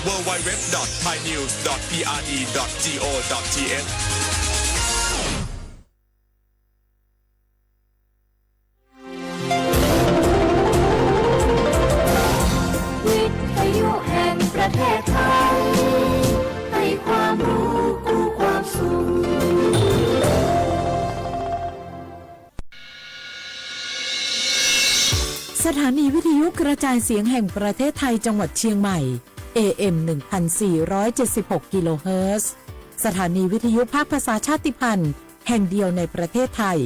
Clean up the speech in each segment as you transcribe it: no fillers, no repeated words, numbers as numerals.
www.thainews.prd.go.thวิทยุแห่งประเทศไทยให้ความรู้กู้ความสุขสถานีวิทยุกระจายเสียงแห่งประเทศไทยจังหวัดเชียงใหม่ AM 1476 กิโลเฮิรตซ์สถานีวิทยุภาคภาษาชาติพันธุ์แห่งเดียวในประเทศไทย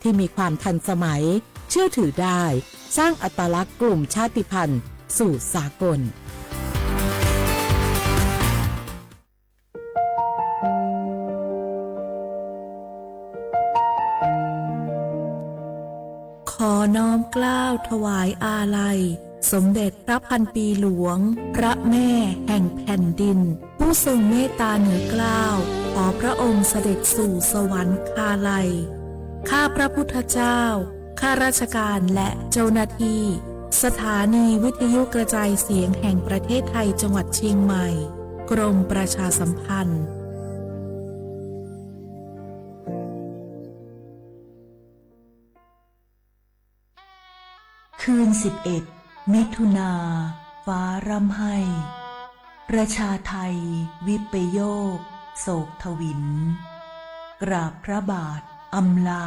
ที่มีความทันสมัยเชื่อถือได้สร้างอัตลักษณ์กลุ่มชาติพันธุ์สู่สากลขอน้อมเกล้าถวายอาลัยสมเด็จพระพันปีหลวงพระแม่แห่งแผ่นดินผู้ทรงเมตตาเหนือเกล้าขอพระองค์เสด็จสู่สวรรคาลัยข้าพระพุทธเจ้าข้าราชการและเจ้าหน้าที่สถานีวิทยุกระจายเสียงแห่งประเทศไทยจังหวัดเชียงใหม่กรมประชาสัมพันธ์คืน11 มิถุนาฟ้าร่ำไห้ประชาไทยวิปโยคโศกทวินกราบพระบาทอำลา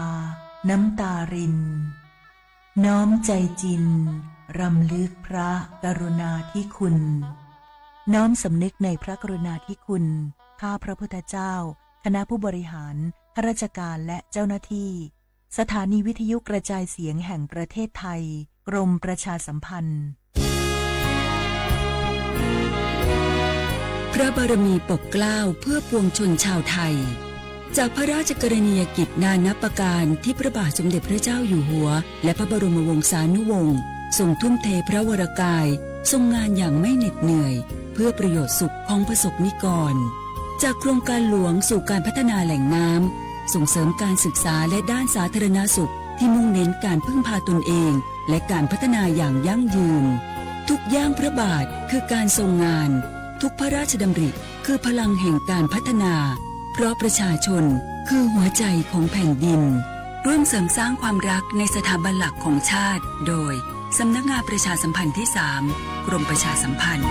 น้ำตารินน้อมใจจินรำลึกพระกรุณาธิคุณน้อมสำนึกในพระกรุณาธิคุณข้าพระพุทธเจ้าคณะผู้บริหารข้าราชการและเจ้าหน้าที่สถานีวิทยุกระจายเสียงแห่งประเทศไทยกรมประชาสัมพันธ์พระบารมีปกเกล้าเพื่อปวงชนชาวไทยจากพระราชกรณียกิจนานับประการที่พระบาทสมเด็จพระเจ้าอยู่หัวและพระบรมวงศานุวงศ์ทรงทุ่มเทพระวรกายทรงงานอย่างไม่เหน็ดเหนื่อยเพื่อประโยชน์สุขของประสบนิกรจากโครงการหลวงสู่การพัฒนาแหล่งน้ำส่งเสริมการศึกษาและด้านสาธารณสุขที่มุ่งเน้นการพึ่งพาตนเองและการพัฒนาอย่างยั่งยืนทุกย่างพระบาทคือการทรงงานทุกพระราชดำริคือพลังแห่งการพัฒนาเพราะประชาชนคือหัวใจของแผ่นดินร่วมเสริมสร้างความรักในสถาบันหลักของชาติโดยสำนักงานประชาสัมพันธ์ที่ 3 กรมประชาสัมพันธ์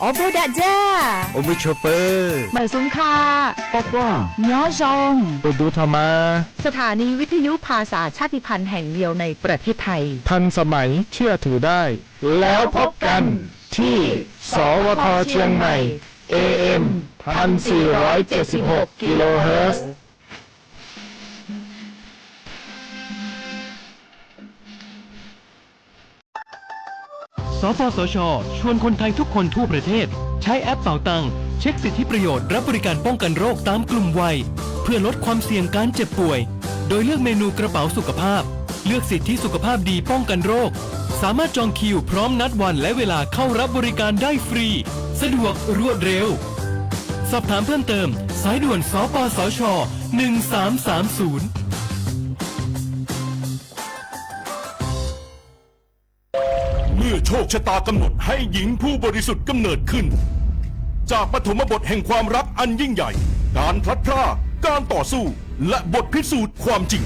โอ้บูดาจ้าโอมิโชเปอร์เหมือนซุ้มคาปอกว่าย้อจงตัวดูธรรมาสถานีวิทยุภาษาชาติพันธุ์แห่งเดียวในประเทศไทยทันสมัยเชื่อถือได้แล้วพบกันที่สวทเชียงใหม่ AM 1476 กิโลเฮิรตซ์สปสช.ชวนคนไทยทุกคนทั่วประเทศใช้แอปเป๋าตังค์เช็คสิทธิประโยชน์รับบริการป้องกันโรคตามกลุ่มวัยเพื่อลดความเสี่ยงการเจ็บป่วยโดยเลือกเมนูกระเป๋าสุขภาพเลือกสิทธิสุขภาพดีป้องกันโรคสามารถจองคิวพร้อมนัดวันและเวลาเข้ารับบริการได้ฟรีสะดวกรวดเร็วสอบถามเพิ่มเติมสายด่วนสปสช1330เมื่อโชคชะตากำหนดให้หญิงผู้บริสุทธิ์กำเนิดขึ้นจากปฐมบทแห่งความรักอันยิ่งใหญ่การพลัดพรากการต่อสู้และบทพิสูจน์ความจริง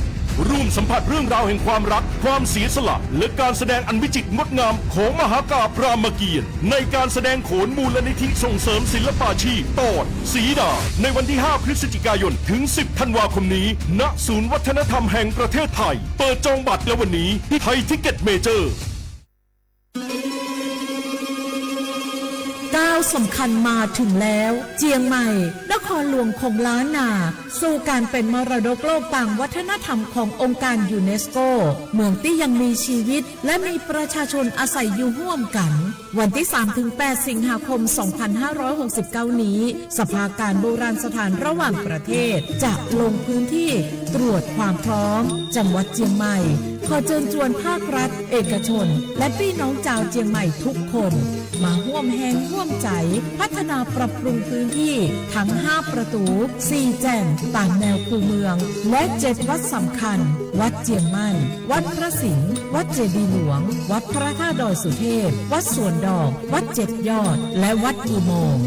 ร่วมสัมผัสเรื่องราวแห่งความรักความเสียสละและการแสดงอันวิจิตรงดงามของมหากาพย์รามเกียรติ์ในการแสดงโขนมูลนิธิส่งเสริมศิลปาชีพตอนสีดาในวันที่ 5 พฤศจิกายนถึง 10 ธันวาคมนี้ณศูนย์วัฒนธรรมแห่งประเทศไทยเปิดจองบัตรแล้ววันนี้ที่ไทยทิกเก็ตเมเจอร์ก้าวสำคัญมาถึงแล้วเจียงใหม่นครหลวงของล้านนาสู่การเป็นมรดกโลกต่างวัฒนธรรมขององค์การยูเนสโกเมืองที่ยังมีชีวิตและมีประชาชนอาศัยอยู่ร่วมกันวันที่ 3-8 สิงหาคม 2569 นี้สภาการโบราณสถานระหว่างประเทศจะลงพื้นที่ ตรวจความพร้อมจังหวัดเชียงใหม่ขอเชิญชวนภาครัฐเอกชนและพี่น้องชาวเชียงใหม่ทุกคนมาร่วมแรงร่วมใจพัฒนาปรับปรุงพื้นที่ทั้ง5ประตู4แจ่งตามแนวคูเมืองและ7วัดสำคัญวัดเจียงมั่นวัดพระสิงห์วัดเจดีย์หลวงวัดพระธาตุดอยสุเทพวัดสวนดอกวัด7ยอดและวัดอุโมงค์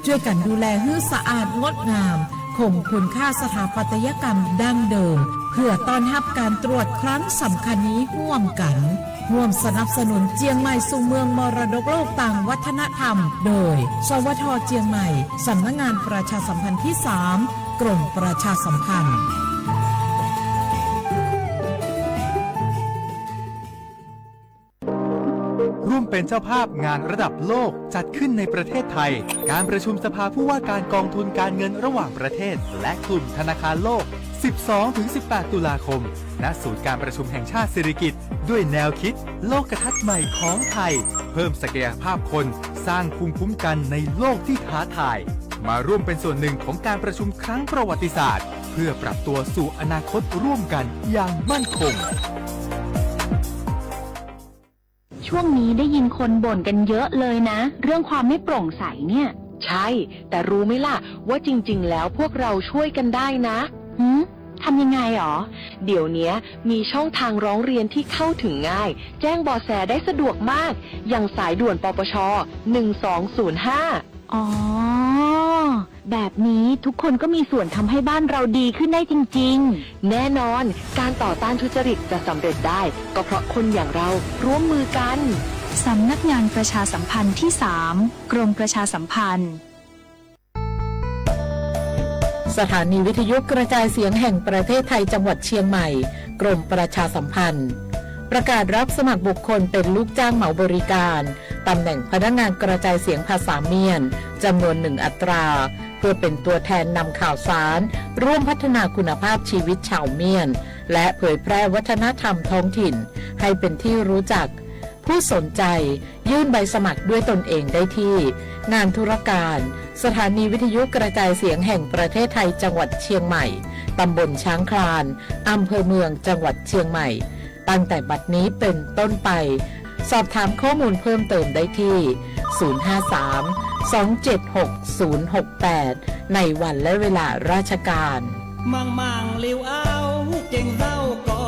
ช่วยกันดูแลให้สะอาดงดงามคงคุณค่าสถาปัตยกรรมดั้งเดิมเพื่อต้อนรับการตรวจครั้งสำคัญนี้ร่วมกันร่วมสนับสนุนเจียงใหม่สู่เมืองมรดกโลกต่างวัฒนธรรมโดยสวท.เจียงใหม่สำนักงานประชาสัมพันธ์ที่3กรมประชาสัมพันธ์ ร่วมเป็นเจ้าภาพงานระดับโลกจัดขึ้นในประเทศไทยการประชุมสภาผู้ว่าการกองทุนการเงินระหว่างประเทศและกลุ่มธนาคารโลก 12-18 ตุลาคมณศูนย์การประชุมแห่งชาติสิริกิติ์ด้วยแนวคิดโลกทัศน์ใหม่ของไทยเพิ่มศักยภาพคนสร้างภูมิคุ้มกันในโลกที่ท้าทายมาร่วมเป็นส่วนหนึ่งของการประชุมครั้งประวัติศาสตร์เพื่อปรับตัวสู่อนาคตร่วมกันอย่างมั่นคงช่วงนี้ได้ยินคนบ่นกันเยอะเลยนะเรื่องความไม่โปร่งใสเนี่ยใช่แต่รู้ไหมล่ะว่าจริงๆแล้วพวกเราช่วยกันได้นะทำยังไงหรอเดี๋ยวนี้มีช่องทางร้องเรียนที่เข้าถึงง่ายแจ้งเบาะแสได้สะดวกมากอย่างสายด่วนปปช1205อ๋อแบบนี้ทุกคนก็มีส่วนทำให้บ้านเราดีขึ้นได้จริงๆแน่นอนการต่อต้านทุจริตจะสำเร็จได้ก็เพราะคนอย่างเราร่วมมือกันสำนักงานประชาสัมพันธ์ที่3กรมประชาสัมพันธ์สถานีวิทยุกระจายเสียงแห่งประเทศไทยจังหวัดเชียงใหม่กรมประชาสัมพันธ์ประกาศรับสมัครบุคคลเป็นลูกจ้างเหมาบริการตำแหน่งพนักงานกระจายเสียงภาษาเมียนจำนวน1อัตราเพื่อเป็นตัวแทนนำข่าวสารร่วมพัฒนาคุณภาพชีวิตชาวเมียนและเผยแพร่วัฒนธรรมท้องถิ่นให้เป็นที่รู้จักผู้สนใจยื่นใบสมัครด้วยตนเองได้ที่งานธุรการสถานีวิทยุกระจายเสียงแห่งประเทศไทยจังหวัดเชียงใหม่ตำบลช้างคลานอำเภอเมืองจังหวัดเชียงใหม่ตั้งแต่บัดนี้เป็นต้นไปสอบถามข้อมูลเพิ่มเติมได้ที่053-276-068ในวันและเวลาราชการมังลิวเอาเก่งเฮาก็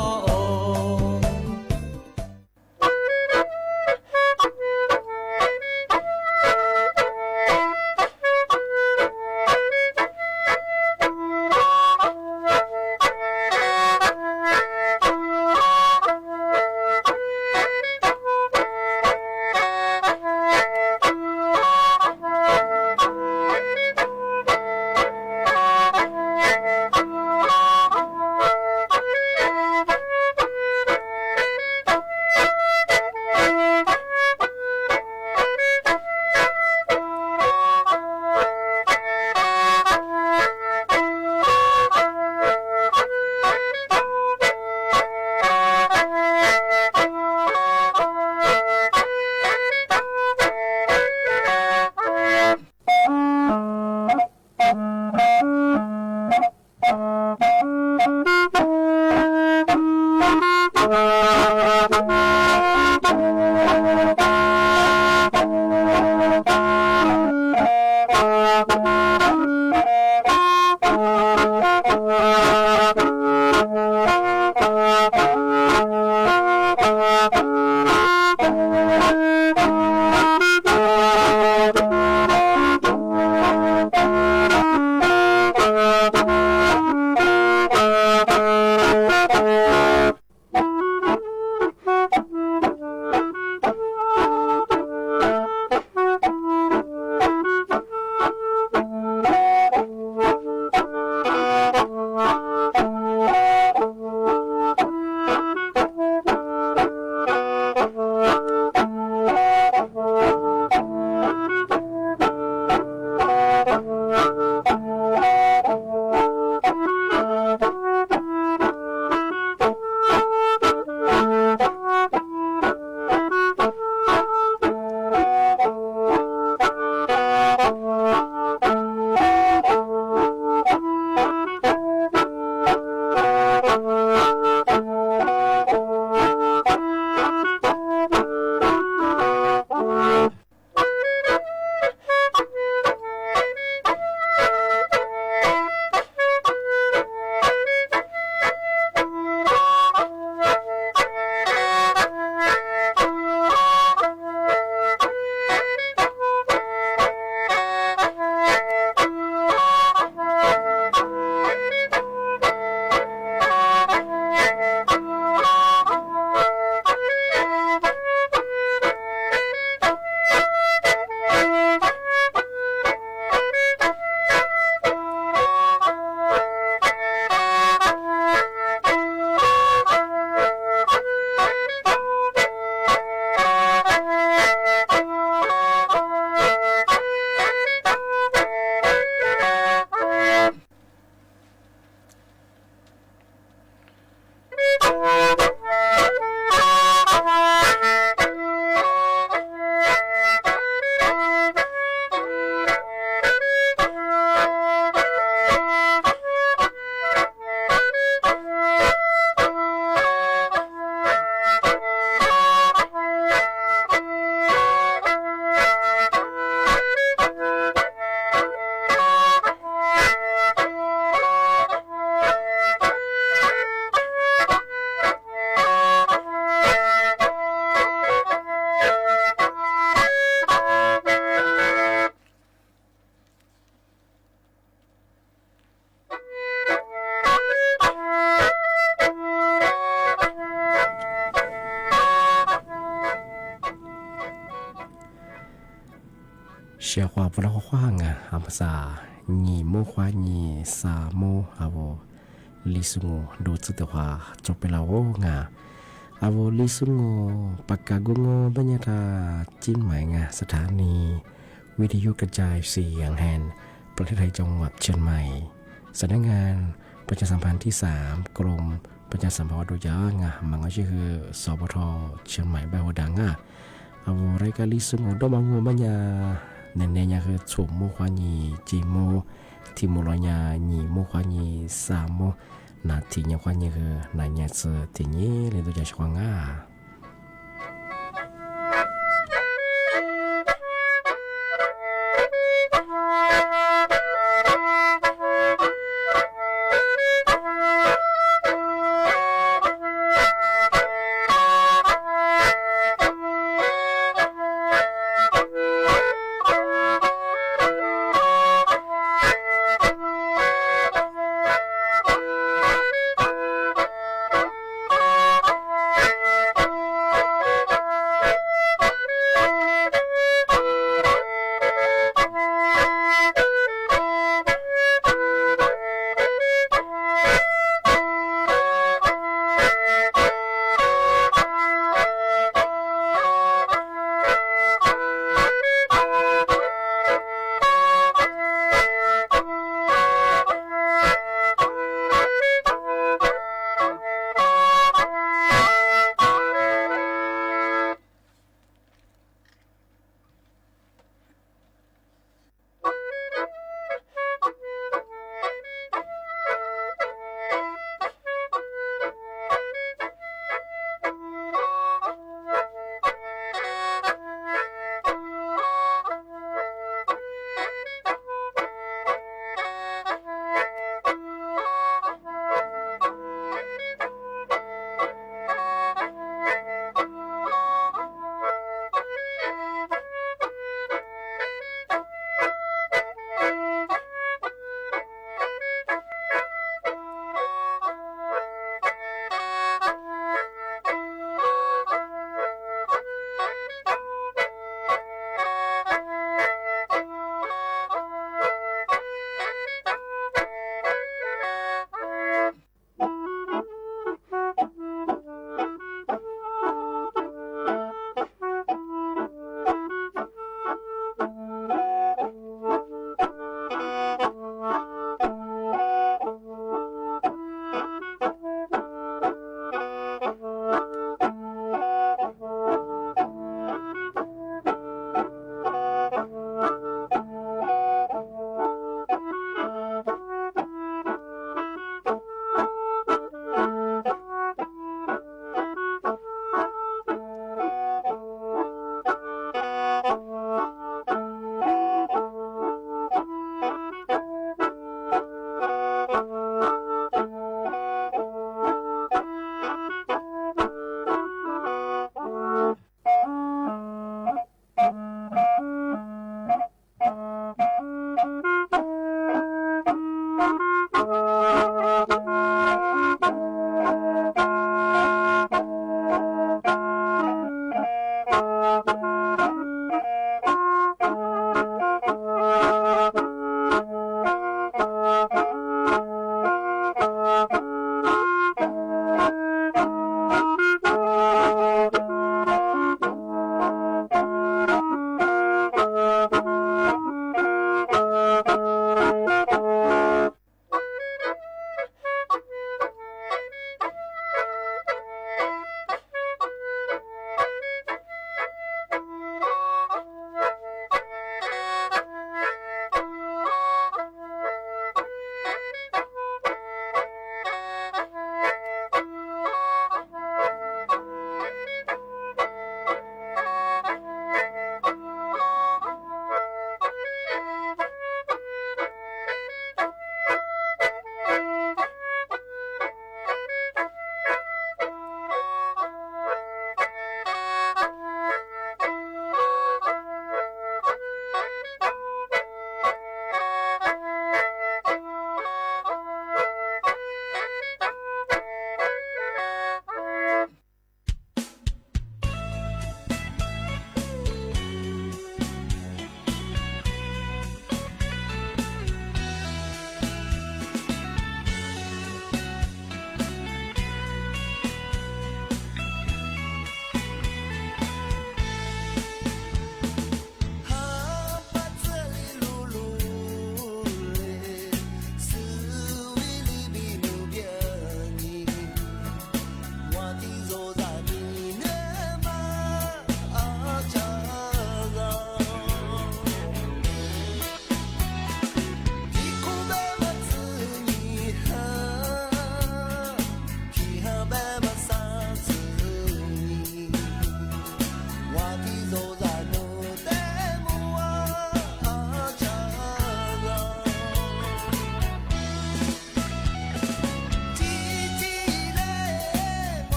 ชียความพลังขว้างอ่ะภาษาညီโมควาညီสาโมอาวลิสุงดูจุดว่าจบไปแล้วงาอาวลิสุงปากกาโกงบรรยากาศจิ้นหมายงาสถานีวิทยุกระจายเสียงแห่งประเทศไทยจังหวัดเชียงใหม่สำนักงานประชาสัมพันธ์ที่3กรมประชาสัมพันธ์โดยยางามันก็ชื่อสปทเชียงใหม่แบบดังอ่ะอาวรายการลิสุงดมังงูบรรยาเน้นๆคือฉุมโมควาญีจีโมที่โมลอยาญีโมควาญีสามโมนาทีเนี่ยควาญีคือนายเนี่ยเสือที่นี้เลยตัวจะชวงอ่ะ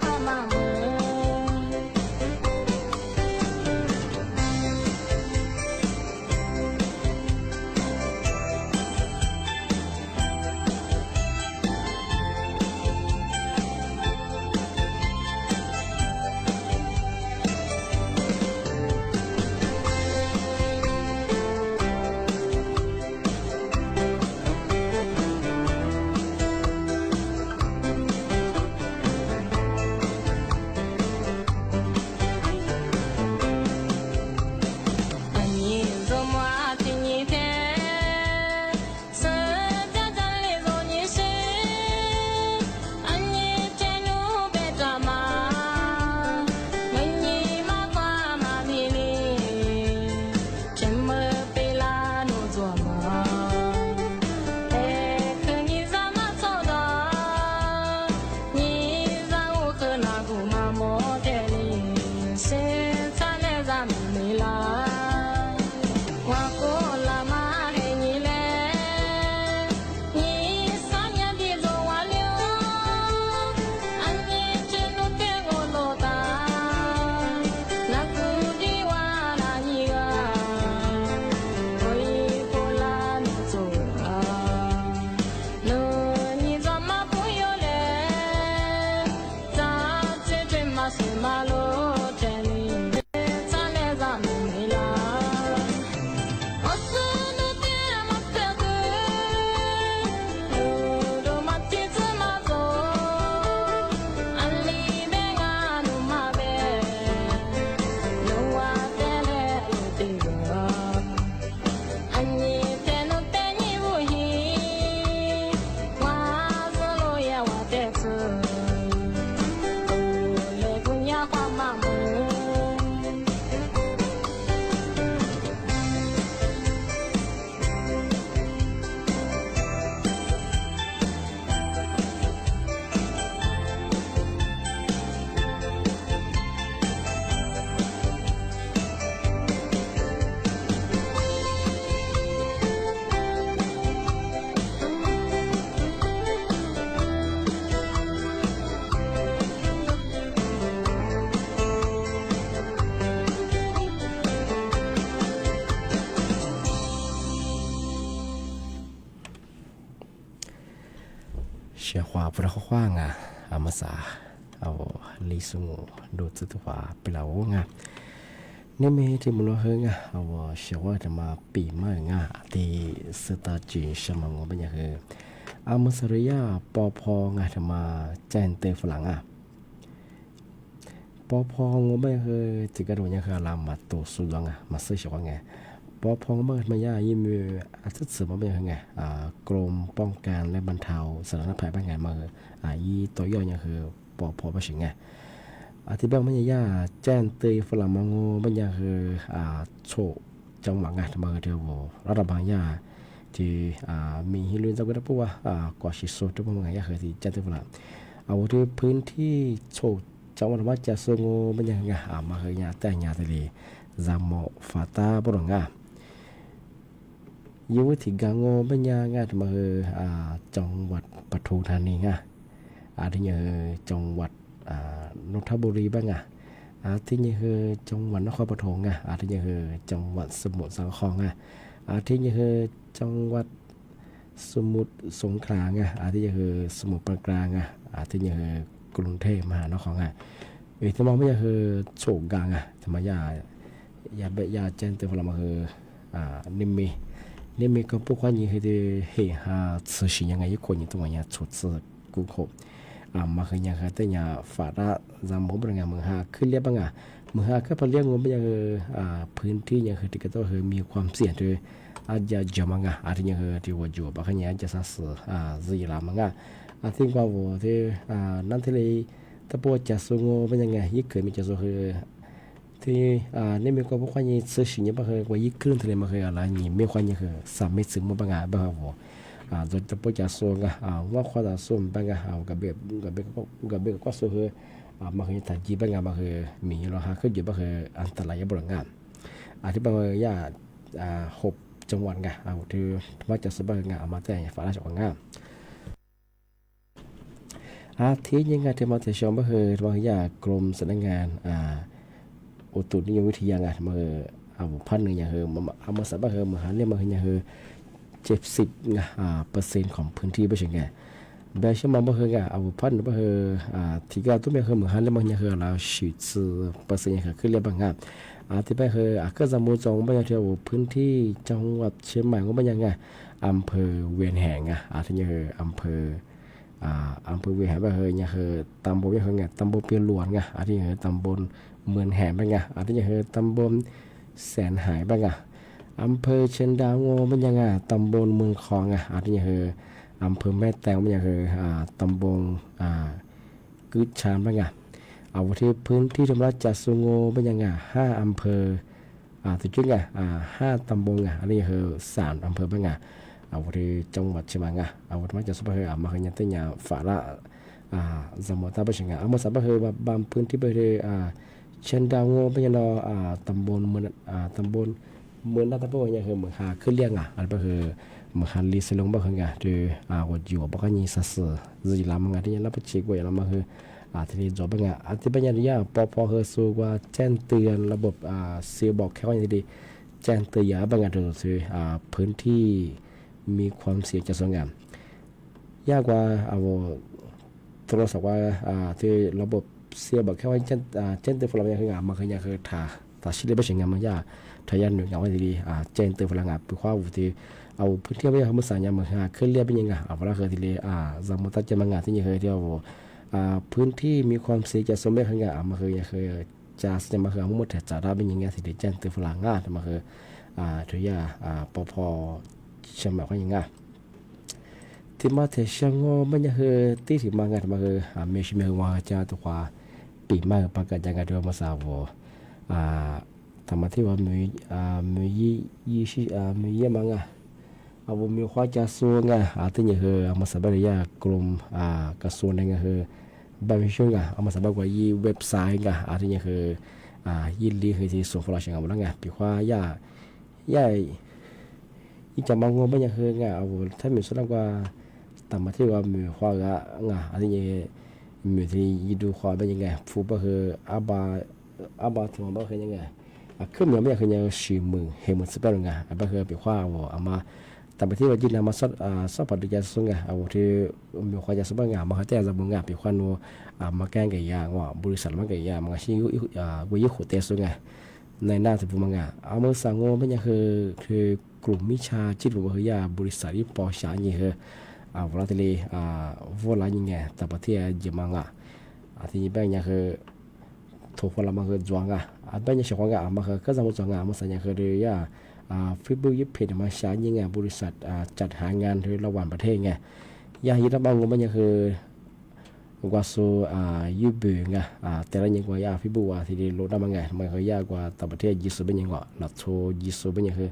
ค เชียร์พระข้างอ่ะอามาสาเอาลิสุงดูจุดว่าเปล่างะนี่มีที่มุลเฮงอ่ะเอาเชื่อว่าจะมาปีใหม่งะที่สตาจีชมังเป็นยังไงอามาสริยาปอพองะจะมาแจนเตฝรั่งอ่ะปอพองเป็นยังไงจิกระโดดยังไงลามาตัวสุดลังอ่ะมาซื้อชว่าไงปอพองมันมายายิ่งมีอาทิตย์สื่อมาเป็นยังไงกรมป้องกันและบรรเทาสาธารณภัยบ้างไงมายี่ตัวย่อยังคือปอพอมาถึงไงที่บ้านมันยาแจ้งเตยฝรั่งมังโงมันยาคือโชจังหวะไงทำมาเดียวรัฐบาลยาที่มีฮิลุนจังก็ได้พูดว่ากว่าชิโซทุกมันยาคือที่แจ้งเตยฝรั่งเอาที่พื้นที่โชจังหวัดว่าจะสงบมันยังไงมาคือยาแต่ยาทะเลจามอฟาตาบุรงงาอยู่ที่กางโงเป็นยังไงมาคือจังหวัดปทุมธานีไงที่ยังจังหวัดนนทบุรีบ้างที่ยังจังหวัดนครปฐมที่ยังจังหวัดสมุทรสาครที่ยังจังหวัดสมุทรสงขลาที่ยังสมุทรปราการที่ยังกรุงเทพมหานครที่มองไม่ยังโฉกกลางธรรมยาเจนเตอร์ฟลามาคือนิมิก็พวกคนยังคือ持续ยังไงคนยังตัวยัง处置顾客มาคือยังแต่ยังฝาละจำผมเป็นไงมือขึ้นเรียบบ้างมือก็พอเรียกงบไปยังพื้นที่ยังคือที่ก็ต้องมีความเสี่ยงด้วยอาจจะจำมั้งอาจจะยังที่ว่าอยู่บางอย่างจะสั่งซื้อจีรามั้งที่ว่าว่าที่นั่นที่เลยถ้าพวกจะส่งเป็นยังไงยิ่งเคยมีจะส่งคือที่นี่มีก็พวกคนยังซื้อสิ่งนี้บางคือว่ายิ่งคลื่นทะเลมาคืออะไรนี่ไม่ค่อยยังคือสามเมตรถึงมั้งบางบ้างว่าโดยจะพูดจะส่งว่าความจะส่งบางกับเบบก็ส่งคือมาคือถัดจีบางมาคือมีเราหาขึ้นอยู่บางคืออันตรายบริงานที่บางย่าหกจังหวัดที่ว่าจะสบายมาแต่ฝาราชวังที่ยังไงที่มาแต่ชมบางคือบางย่ากรมสำนักงานอุตุนิยมวิทยางานมาพันหนึ่งอย่างมาสับมามาหาเรื่องมาอย่าง70%ของพื้นที่ไม่ใช่ไงแบบเช่นมาเมื่อไงพันเมื่อที่ก็ต้องมีมาหาเรื่องมาอย่างเรา40%อย่างคือเรียกบางงานที่ไปก็จะมุ่งตรงไปที่พื้นที่จังหวัดเชียงใหม่ก็เป็นยังไงอำเภอเวียนแหงที่ยังอำเภอเวียนแหงไปยังตำบลยังไงตำบลเปียหลวงที่ยังตำบลเมืองแหงไปไงที่ยังตำบลแสนหายไปไงอำเภอเชียงดาวโง่เป็นยังไงตำบลเมืองคลองที่ยังอำเภอแม่แตงเป็นยังไงตำบลกึศชานไปไงเอาที่พื้นที่ธรรมราชจัดสุโงเป็นยังไง5อำเภอถึงจุดไง5ตำบลอันนี้คือ3อำเภอเป็นไงเอาที่จังหวัดเชียงใหม่เอาที่มาจากสุพรรณมาคือยังตั้งอย่างฝาละสมุทรตาเป็นยังไงเอามาสับคือบางพื้นที่ไปที่เชียงดาวโง่เป็นยังไงตำบลเมืองนั่นตำบลยังคือเมืองหาขึ้นเรียงอันก็คือเมืองหาลีสลงบ้างคือไงที่วัดอยู่บ้างก็ยิ่งสัสจีรามังที่ยังรับประชิกไว้แล้วมาคือที่นี่จบเป็นไงที่เป็นอย่างนี้พอสู้ว่าแจ้งเตือนระบบเสียบอกแค่ว่าอย่างนี้แจ้งเตือนบางอย่างตัวคือพื้นที่มีความเสี่ยงจะสงบยากกว่าโทรศัพท์ว่าที่ระบบ เสียบอกแค่ว่าเจนเตอร์ฝรั่งยังคืองามันคือยังคือถ้าชิลเลยไม่ใช่งามันยาถ้ายันหนึ่งงาว่าดีเจนเตอร์ฝรั่งไปคว้าวุฒิเอาพื้นที่ไม่ยังมันสายยังมันขึ้นเรียบเป็นยังไงเวลาคือทีเลยสมมติจะมางานที่ยังคือเดียวพื้นที่มีความเสี่ยงจะสมเป็นคืองามันคือยังคือจะมาคือมุ่งมั่นจะได้เป็นยังไงทีเดียวเจนเตอร์ฝรั่งงามันคือทุยาพอใช่ไหมว่ายังไงที่มาเทชังโง่ไม่ยังคือที่ที่มางานมาคือไม่ใช่ไม่ว่าจะตัวปีมากปากกันยังไงด้วยมาสาวธรรมะที่ว่ามียี่สิมีเยอะมั้งเอามีความจะส่วนที่ยังคือมาสบายยากลุ่มกระทรวงยังคือบางช่วงเอามาสบายกว่ายี่เว็บไซต์ที่ยังคือยี่ลีคือที่ส่งฝรั่งเศสมาแล้วปีความยากอีจะมองว่าไม่ยังคือเอาถ้ามีส่วนกว่าธรรมะที่ว่ามีความที่ยังมีที่ยีดูความเป็นยังไงฟูบก็คืออาบาที่มันก็คือยังไงคือมันไม่คือยังชิมือเห็นมันสเปรย์ไงก็คือเป็นความว่ามาแต่ที่ว่าจีนมาสับปัดดีกันสุดไงเอาที่มีความจะสเปรย์ไงมาเขาแต่จะมึงไงเป็นความว่ามาแกงไก่ย่างว่าบริษัทมันไก่ย่างมันก็ชี้วิยุขเตสุดไงในหน้าที่ผมไงเอาเมื่อสังโง่ไม่ยังคือกลุ่มมิชาจิตวิทยาบริษัทที่ปอชานี่คือเวลาที่วอลายังไงแต่ประเทศเยอรมันที่นี่เป็นยังคือถูกคนละมันคือจวงเป็นยังเฉพาะมันคือก็จะมุ่งจวงมันสัญญาคือเรียฟิบูยิปเพจมาใช้ยังไงบริษัทจัดหางานที่ระหว่างประเทศไงอย่างยี่ระบางมันยังคือกว่าสูยูบูไงแต่ละยังกว่าฟิบูที่ดีโลดมันไงมันคือยากกว่าต่างประเทศยิสุเป็นยังกว่าลัทโชยิสุเป็นยังคือ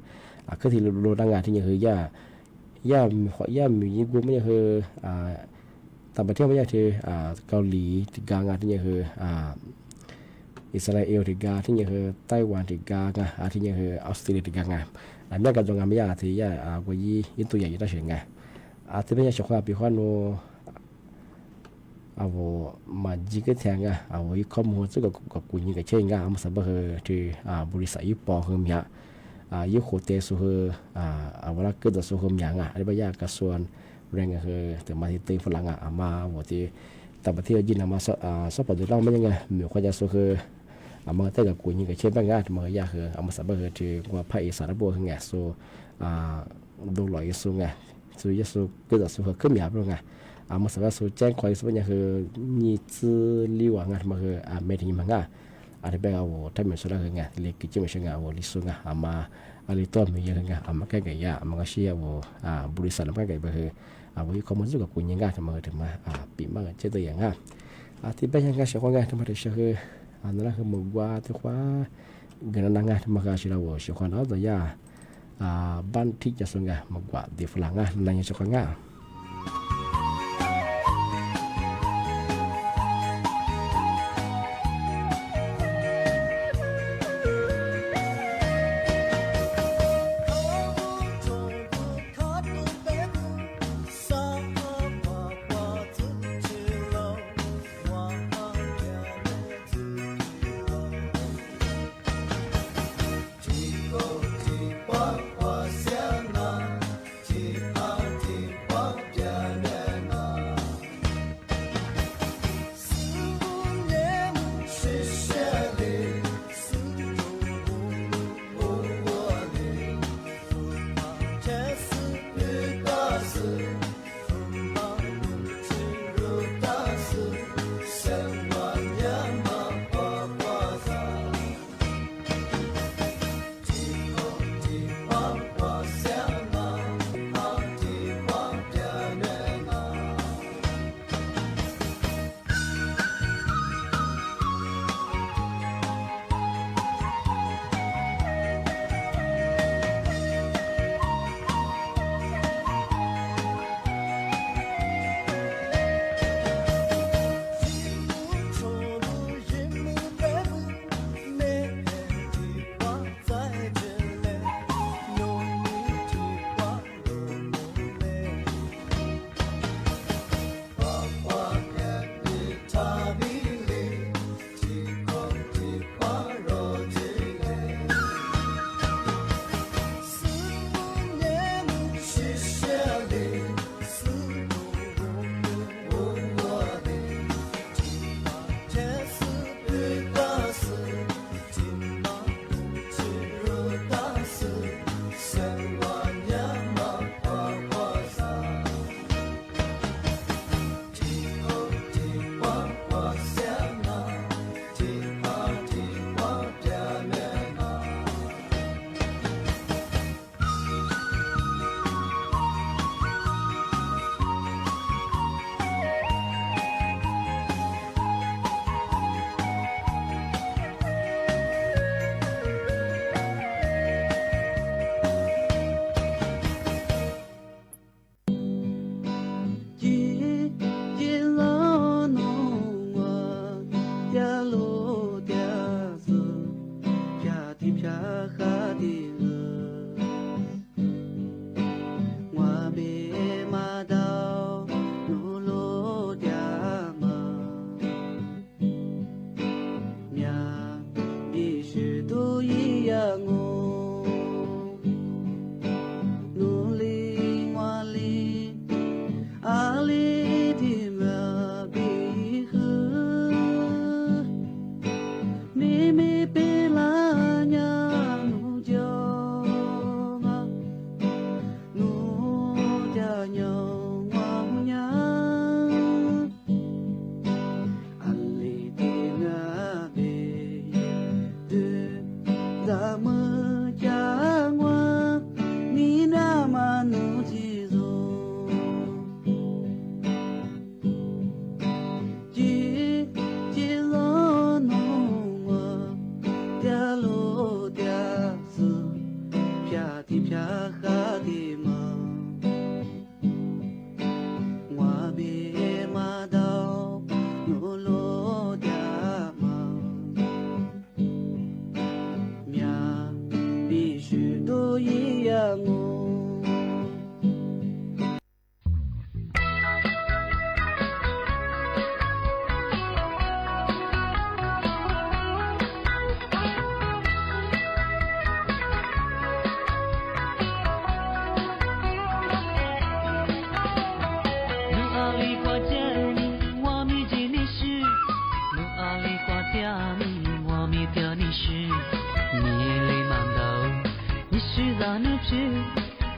ที่โลดงานที่ยังคือย่ามียิ่งกูไม่ใช่คือต่างประเทศไม่ใช่คือเกาหลีที่กลางที่นี่คืออิสราเอลที่กลางที่นี่คือไต้หวันที่กลางที่นี่คือออสเตรเลียที่กลางอันนี้การจงงานไม่ยากที่กว่ายิ่งตัวใหญ่ยิ่งได้เฉยไงที่ไม่ใช่ช่วงปีข้อนู้มาจิกแทงยิ่งข้อมูลซึ่งกับกูยิ่งกับเช่นมาสับเบอร์ที่บริษัทญี่ปุ่นคือมียุคโคเตสุคือเวลาเกิดสุขมอย่างอันนี้ไม่ยากกระทรวงแรงคือแต่มาที่ตีฝรั่งมาว่าที่แต่ประเทศจีนมาสปอร์ตเราไม่ยังไงมีความจะสุคือมาแต่กับกูยิ่งกับเช่นบางงานมันยากคือมาสับเบอร์ที่ว่าภาคอีสานบัวคือไงสุดูหล่อยสุไงสุยสุเกิดสุคือขึ้นหยาบลงไงมาสับเบอร์สุแจ้งความสุเป็นอย่างคือมีชื่อลิวงานมาคือไม่ถึงมังงะอันนี้เป็นถ้ามีส่วนอะไรไงเล็กกิจไม่ใช่ไงลิสุไงมาอะไรตัวมีเยอะไงมาแก่ไก่ยามันก็เชื่อบริษัทมันก็ไก่ไปคือวิข้อมูลสุกับคุณยังไงทำไมถึงมาปีมากเจ้าตัวอย่างที่เป็นยังไงเชื่อว่าไงทำไมถึงเชื่อคือนั่นแหละคือมึงว่าที่ว่าเงินนั่งไงทำไมก็เชื่อว่าเชื่อว่าเอาแต่ยาบ้านที่จะส่งไงมึงว่าเดี๋ยวฝรั่งนั่งยังเชื่อว่าไง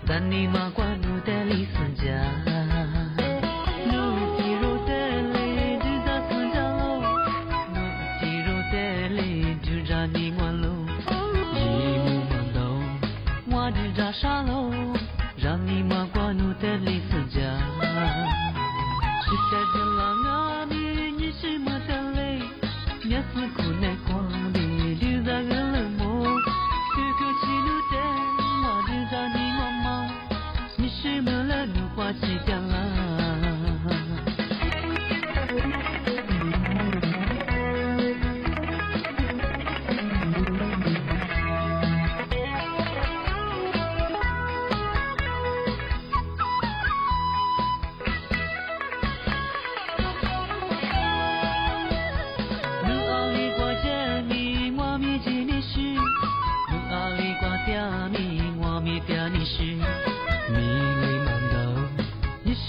咱你妈瓜努的里孙家，努皮肉的嘞就在孙家喽，努皮肉的嘞就在你关喽，一木忙喽，我就在沙喽，让你妈瓜努的里孙家，是在这浪啊米你是么的嘞，也是苦难光的就在个冷漠，哥哥起努的我就在你妈妈。你是么了？你花起掉了。努阿里瓜家米，我米吉你是；努阿里瓜嗲米，我米嗲你是。是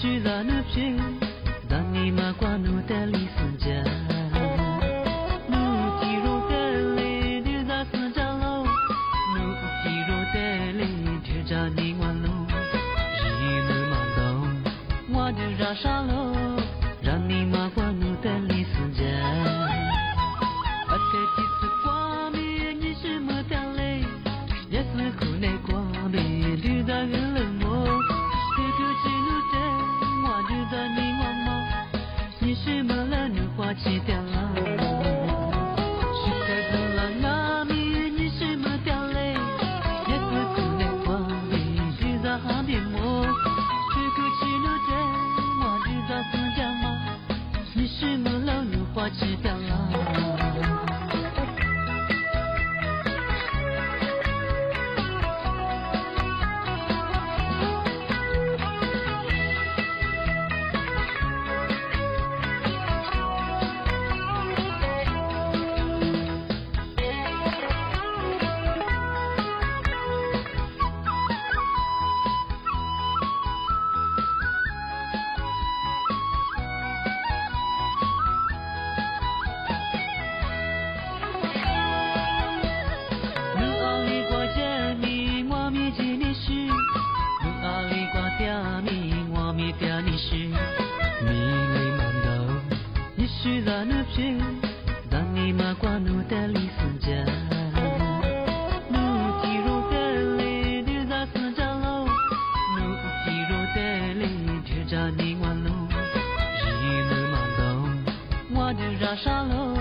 咱那片，咱你妈瓜努的里孙家，努皮肉的嘞就在孙家喽，努皮肉的嘞就在你关喽，一木忙喽，我就在沙喽，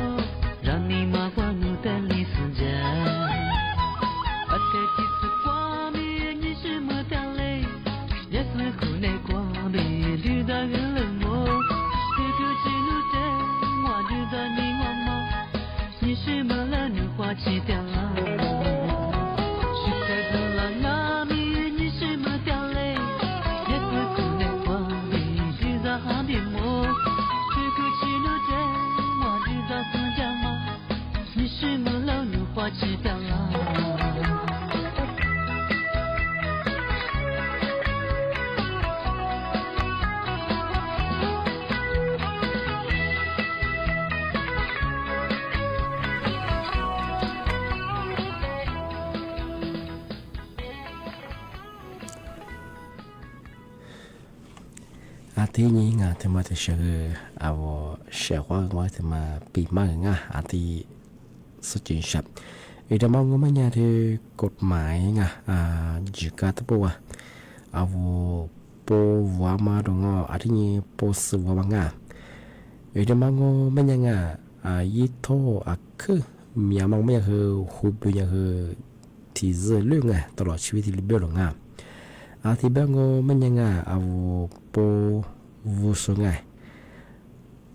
让你妈瓜努的里孙家，阿特提斯瓜米你是么的嘞，也是苦内瓜米就在个冷漠。是么了？你花起掉了，是在这浪啊米，你是么掉嘞？也是苦难光里就在海边摸，这口气路的我就在孙家嘛，你是么了？你花起掉了。tí nhí ngà thì mà thì sẽ avo sẽ qua ngoài thì mà bị mà ngà thì sự chính sách vì đó mong ngắm nhà thì cột mái ngà chỉ cả tập bộ avo po vua mà đồ ngọ thì nhí po sự vua bằng ngà vì đó mong ngắm nhà ngà y thô cứ mía mong mấy người hụp bây giờ thì giờ lương ngà tao lo chuyện thì biết rồi ngà thì bây giờ mấy nhà ngà avo po vô số ngày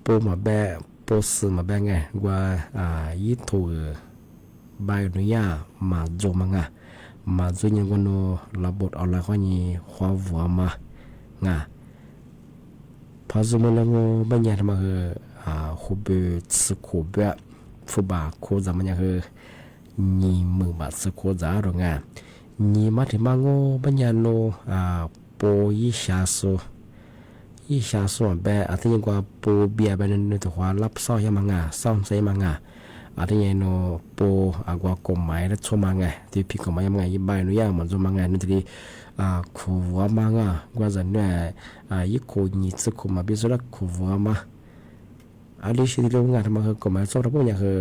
po mà bé po sự mà bé ngày qua ít thù bài nói ya mà做嘛ngà mà做những con nó là bột ở lại coi như hoa vua mà ngà phá dù mà ngô bên nhà mà khu bê sự khu bê phụ bà khu giá mà nhà nhì mừng bà sự khu giá rồi ngà nhì mà thì mà ngô bên nhà nó po y xa số y xa số bé thì những qua po bia bên nó thì hoa lắp sau ya mà ngà sau xây mà ngà ที่ยังโนโปกว่ากฎหมายและชั่วมาไงที่ผิดกฎหมายยังไงยิ่งใบอนุญาตเหมือนชั่วมาไงนั่นทีขู่ว่ามาไงกว่าจะเนี่ยยิ่งขู่ยิ่งจะขู่มาพิสูจน์ขู่ว่ามาอันนี้สิ่งที่เรางานทำมาคือกฎหมายส่วนเราพวกนี้คือ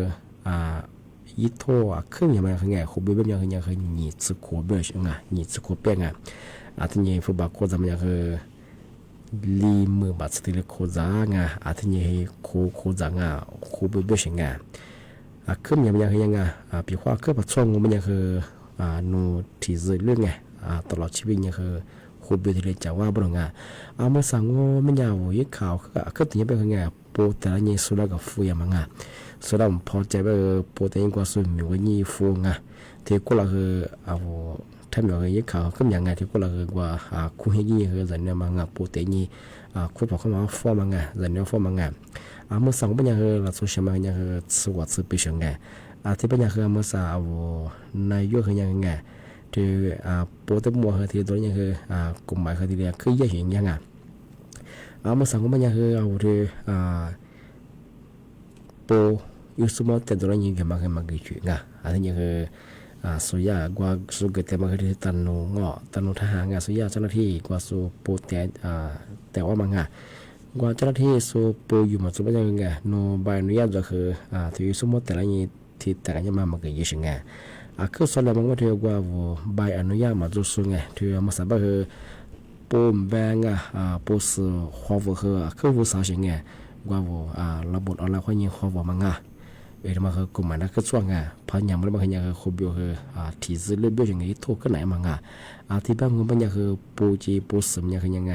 ยิ่งโทษขึ้นอย่างไรคือไงขู่เบี้ยอย่างคือยิ่งจะขู่เบี้ยใช่ไงยิ่งจะขู่เบี้ยไงที่ยังฟุตบอลโค้ชมันคือลีมือบาดสติลโคจางาที่นี่โคจางาโคเบื่อเสียงขึ้นยังคือยังปีว่าขึ้นปัจจุบันมันยังคือนูที่จะเรื่องตลอดชีวิตยังคือโคเบื่อที่เรียกว่าบริงเมื่อสังว่ามันยังวิ่งข่าวขึ้นถึงยังเป็นยังโปรแต่ละยี่สุดกับฟูยังมั้งสุดแล้วพอใจว่าโปรแต่ยังกว่าส่วนมีวันยี่ฟูที่กูละคือถ้ามีอะไรยิ่งข่าวก็อย่างไงที่กูเราคือว่าคู่ให้ยี่คือจะเนี่ยมังโปรตีนี่คู่พอเข้ามาฟอร์มังจะเนี่ยฟอร์มังเมื่อสองเป็นอย่างคือเราโซเชียลมันอย่างคือสวัสดิ์ปีเฉียงที่เป็นอย่างคือเมื่อสาวในยุคคืออย่างไงที่โปรตีนมัวคือที่ตัวนี้คือกลุ่มหมายคือที่เรียกคือยี่หิงอย่างเมื่อสองเป็นอย่างคือที่โปรยุสมอแต่ตัวนี้คือมันกี่จุดที่อย่างคือสุยากว่าสุกแต่มาคือตันนูตันนูทหารสุยาเจ้าหน้าที่กว่าสุโปแต่ว่ามันกว่าเจ้าหน้าที่สุโปอยู่มาสุเป็นยังไงโนใบอนุญาตก็คือที่สมมติแต่ละยี่ที่แต่ละยี่มาเกิดยังไงคือส่วนเรามันก็ถือว่าใบอนุญาตมาจุดสูงไงที่มาสับคือปูมแบงปูสือหัวคือวุ้สาวยังไงว่าระบบออนไลน์เขายิงหัวมันมาคือกลุ่มนั้นคือช่วงพยายามมันคือคุบิวคือที่จะเลือกบิวอย่างนี้ทุกข์ก็ไหนมังที่บ้านมันเป็นอย่างคือปูจีปูสมอย่างคือยังไง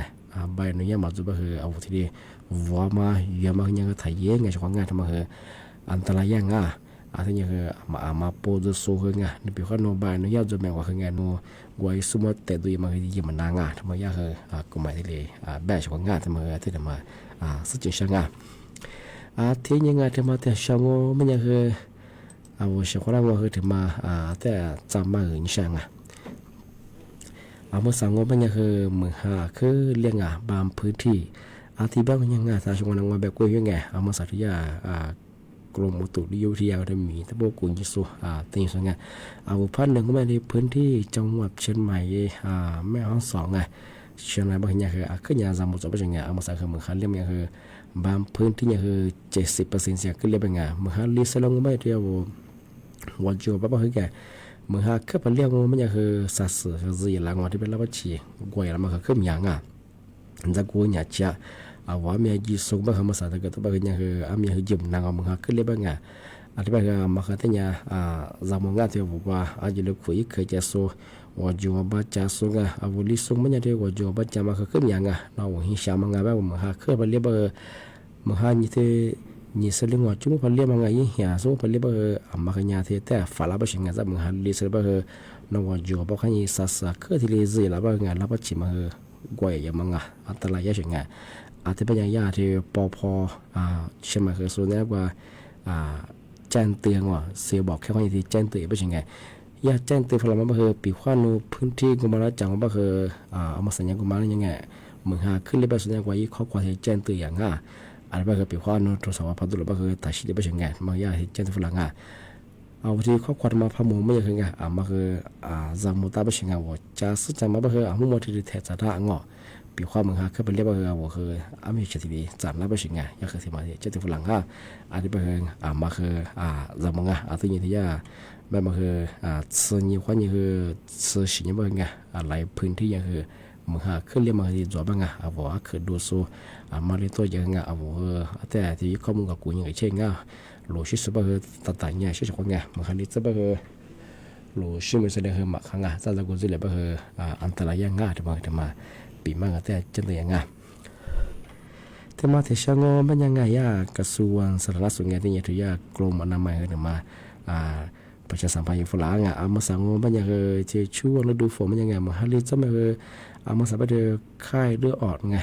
ใบอนุญาตมาจุดคือเอาที่ดีวัวมาเยอะมากยังคือถ่ายเยอะไงช่วงงานทำมาคืออันตรายยังที่ยังคือมาปูจะสู้คือไงนี่เป็นข้อโนใบอนุญาตจะแบ่งว่าคือไงโนวัยสมมติแต่ดูยังมาคือยี่มันนางทำมายากคือกลุ่มใหม่ที่เลยแบ่งช่วงงานทำมาที่ทำมาสุดจริงช่างที่ยังไงที่มาแต่ช่างมันยังคือช่างคนนั้นว่าคือที่มาแต่จำมาอื่นช่างเมื่อสังมันยังคือมือคือเลี้ยงบางพื้นที่ที่บ้านยังถ้าช่างคนนั้นว่าแบบกูยังไงเมื่อสัตยากรมอุตุนิยมวิทยาได้มีทั้งพวกกุญยิสุตีส่วนไงพันหนึ่งก็มาในพื้นที่จังหวัดเชียงใหม่แม่ฮ่องสองเชียงรายบางอย่างคือขึ้นยาจำหมดจบไปยังไงเมื่อสังคือมือคันเลี้ยงยังคือบางพื้นที่เนี่ยคือ70%เสียขึ้นเรียบง่ายเมื่อหาลิสลงไม่เดียววันจูบ้าคือแกเมื่อหาขึ้นไปเรียกมันเนี่ยคือสัตว์คือสิ่งหลังวันที่เป็นรับบัญชีกวยแล้วมันก็ขึ้นอย่างจะกูเนี่ยจะว่ามียี่สุกบ้างคือภาษาตะกี้ตัวบ้างเนี่ยคือมีคือจิ้มนางเมื่อหาขึ้นเรียบง่ายอธิบายคือมันคือที่เนี่ยจำมองกันที่ว่าอาจจะเลือกคุยเคยจะสู้ว่าจูบ้าจะสู้ลิสุกมันเนี่ยที่ว่าจูบ้าจะมันคือขึ้นอย่างเราหิชามันแบบเมื่อหาขึ้นไปเรียบมหานิเทนิสลิงว่าจุ่มพลีมังไงเหี้ยสู้พลีบ่มักญาเทแต่ฝาลาบ่ชิงจะมหาลิสบ่นว่าจูบ่คันยิสัสคือที่ลิซิลาบ่งานลาบ่ชิมกวยยมังอันตรายชิงที่เป็นยาที่ปอพอใช่มั้ยคือส่วนนี้ว่าแจ้งเตือนว่าเสียบอกแค่ว่าที่แจ้งเตือนบ่ชิงยาแจ้งเตือนพลังมันบ่คือปีควานูพื้นที่กุมาละจังบ่คือเอามาสัญญากุมาละยังไงมึงหาขึ้นเลยบ่สัญญาว่าอีข้อความที่แจ้งเตือนอย่างอันนี้ก็เป็นข้อโน้ตสอบพัฒน์ก็คือตัดสินได้เป็นยังไงบางอย่างที่เจ้าตัวฝรั่งเอาที่ข้อความมาพามุไม่ยังไงมาคือจำมุตาเป็นยังไงว่าจะสุดจำมาคือมุ่งมั่นที่จะแทนจะได้งอเป็นข้อมึงคือเป็นเรื่องว่าคือมีเฉลี่ยจำแล้วเป็นยังไงยังคือที่มาที่เจ้าตัวฝรั่งอันนี้เป็นมาคือจำมึงที่นี่ที่ยาแบบมาคือสื่อนี้ความนี้คือสื่อสิ่งนี้เป็นยังไงอะไรพื้นที่ยังคือมึงขึ้นเรียกมาที่จอบบ้างว่าคือดูสูมาเรียนตัวยังแต่ที่ข้อมูลกับกูยังไงเช่นหลูชิสบคือตัดแต่เนี่ยชิสคนมึงนี่จะคือหลูชิมันแสดงคือมาข้างจะจะกูจะเรียกคืออันตรายยังที่มาปีมากแต่จังเลยยังที่มาที่ช่างมันยังไงกระทรวงสาธารณสุขที่เนี่ยถือกรมอนามัยที่มาประชาสัมพันธ์ฝรั่งมาสั่งมันยังที่ช่วงฤดูฝนมันยังไงมันฮัลโหลจะมามาสับเดือค่ายเลือดออกไง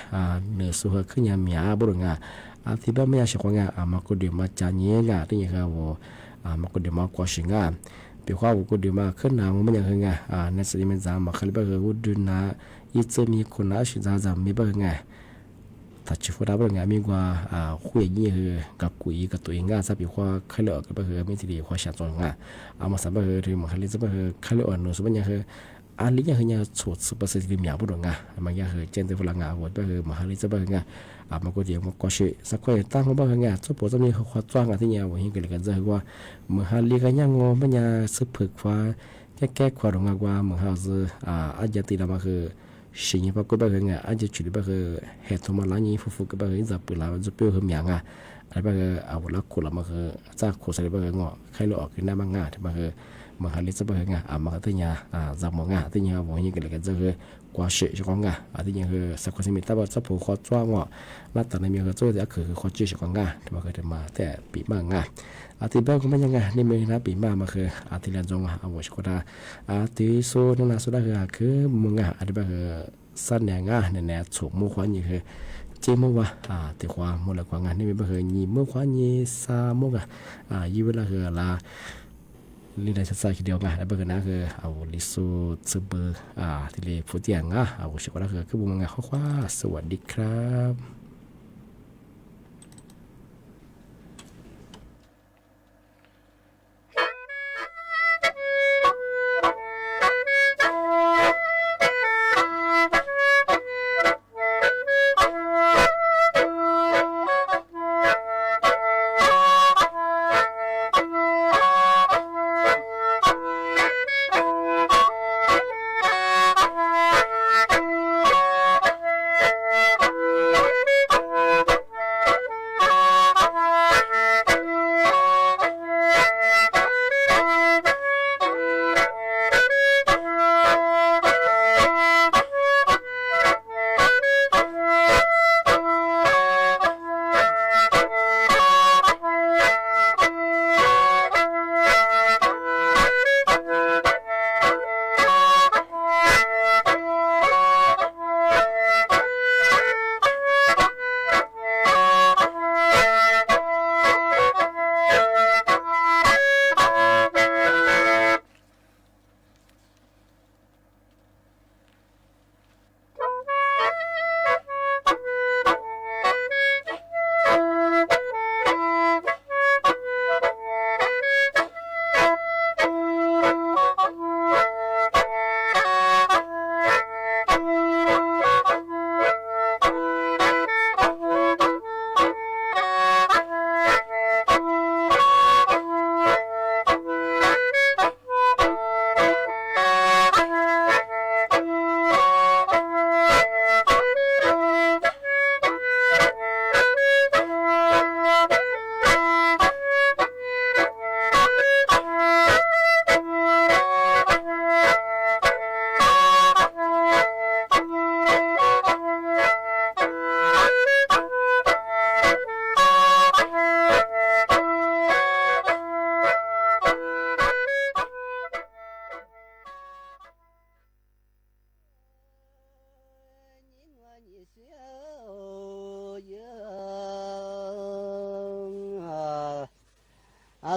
เหนือสุขขึ้นยามีบุรุษที่บ้านไม่อยากใช้ความมาก็เดี๋ยวมาจานเงี้ยที่ยังไงว่ามาก็เดี๋ยวมากว่าชิงเปียกว่าก็เดี๋ยวมาขึ้นหนังมันยังไงในสมัยมันจะมาเขาเรียกว่าดูนะยิ่งจะมีคนน่าชินจะมีบ้างไงต ถ้าชิฟูดาบงานมีกว่าคุยยี่คือกับกุยกับตัวเองงานสับอยู่ว่าใครเลือกก็คือไม่ทีเดียวว่าชาจงงานเอามาสับคือถึงมันลิซคือใครเลือกหนูสุบัญญาคืออันนี้ยังคือยาสดสุภาษิตริมยาบุดงามันยังคือเจนเตฟลังงาหัวก็คือมหาลิซงามันก็เดียวมันก็ชื่อสักคนตั้งเขาบ้างงาจุดปวดจะมีความจ้างที่ยาวันนี้ก็เลยกันจะว่ามหาลิกันยังงอมันยังสืบฝึกว่าแก้ความรงงามหาจะอาจจะตีละมาคือสิ่งที่พวกก็บ้างงาอาจจะจุดบ้างคือเหตุมาล้างนี้ฟุกก็บ้างจะเปิดแล้วจะเปรี้ยวขึ้นอย่างงาอะไรบ้างเอาแล้วขุดละมาคือจากขุดใส่บ้างงอใครเลือกขึ้นหน้าบ้างงาที่บ้างคือมหาลิซบงามาที่เนี่ยจำมองที่เนี่ยวันนี้ก็เลยกันจะคือกว่าเสียจะกงที่เนี่ยคือสักคนที่มีแต่ว่าจะผูกคอจ้วงนัดแต่ในมีคือตัวเดียวคือคอจืดจะกงที่มาคือมาแต่ปีมางที่บ้านก็ไม่ยังนี่มีนะปีมาคือที่เรียนจงเอาหัวชกดาที่สู้นั่นนะสู้ได้คือมึงที่บ้านคือสั้นเนี่ยเนี่ยถูกมือขวานี่คือเจ้ามั่วที่ขวามือหลังขวางานนี่มีบ้านคือยี่มือขวายี่สามมือยี่เวลาคือละลีได้ชัดใสเดียวไงแล้วเบอร์นั้นคือเอาลิซูซูเบอร์ที่เลยพูดอย่างเอาชิคกี้พายคือบุ้งงาข้อควาสวัสดีครับ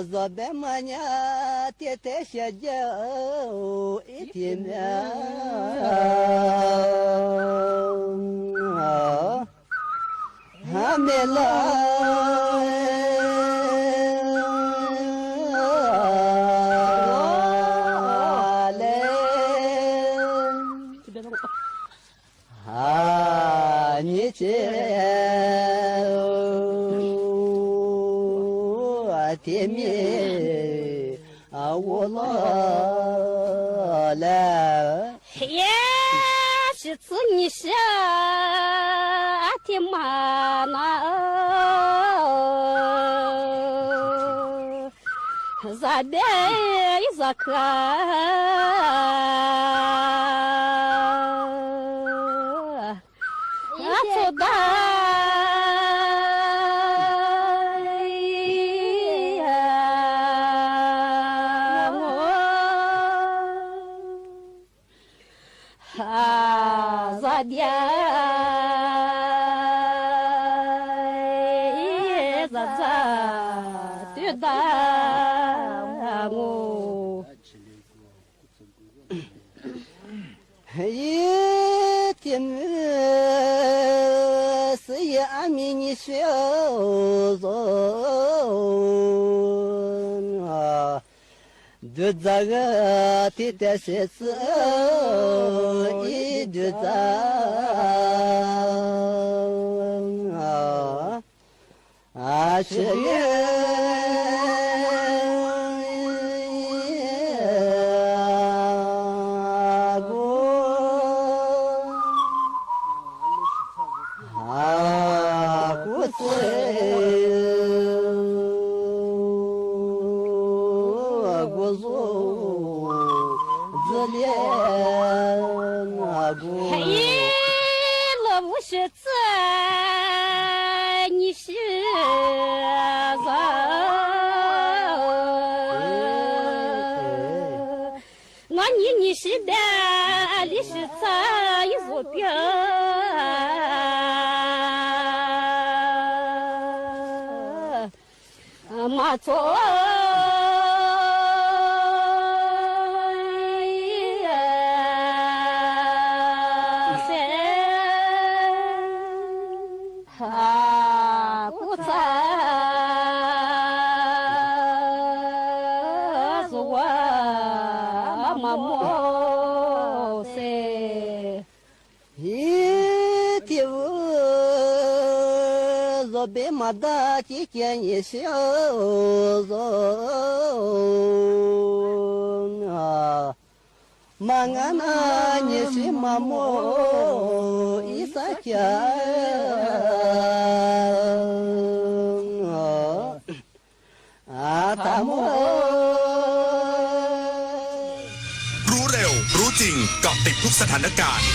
Azabemanya teteshajau itimya Hamela Temi awala la ya shi tsuni sha atimana zabe izaka atoda Zadia Zaza Tudamu Yitim Siya 你小人啊，就这个的的是子一就这啊是人。嘿，我不是这，你是人，我你是的，你是这一副表。马错。别马达几件一小人啊，马鞍那你是马莫一撒家啊，大莫。รู้เร็วรู้จริงเกาะติดทุกสถานการณ์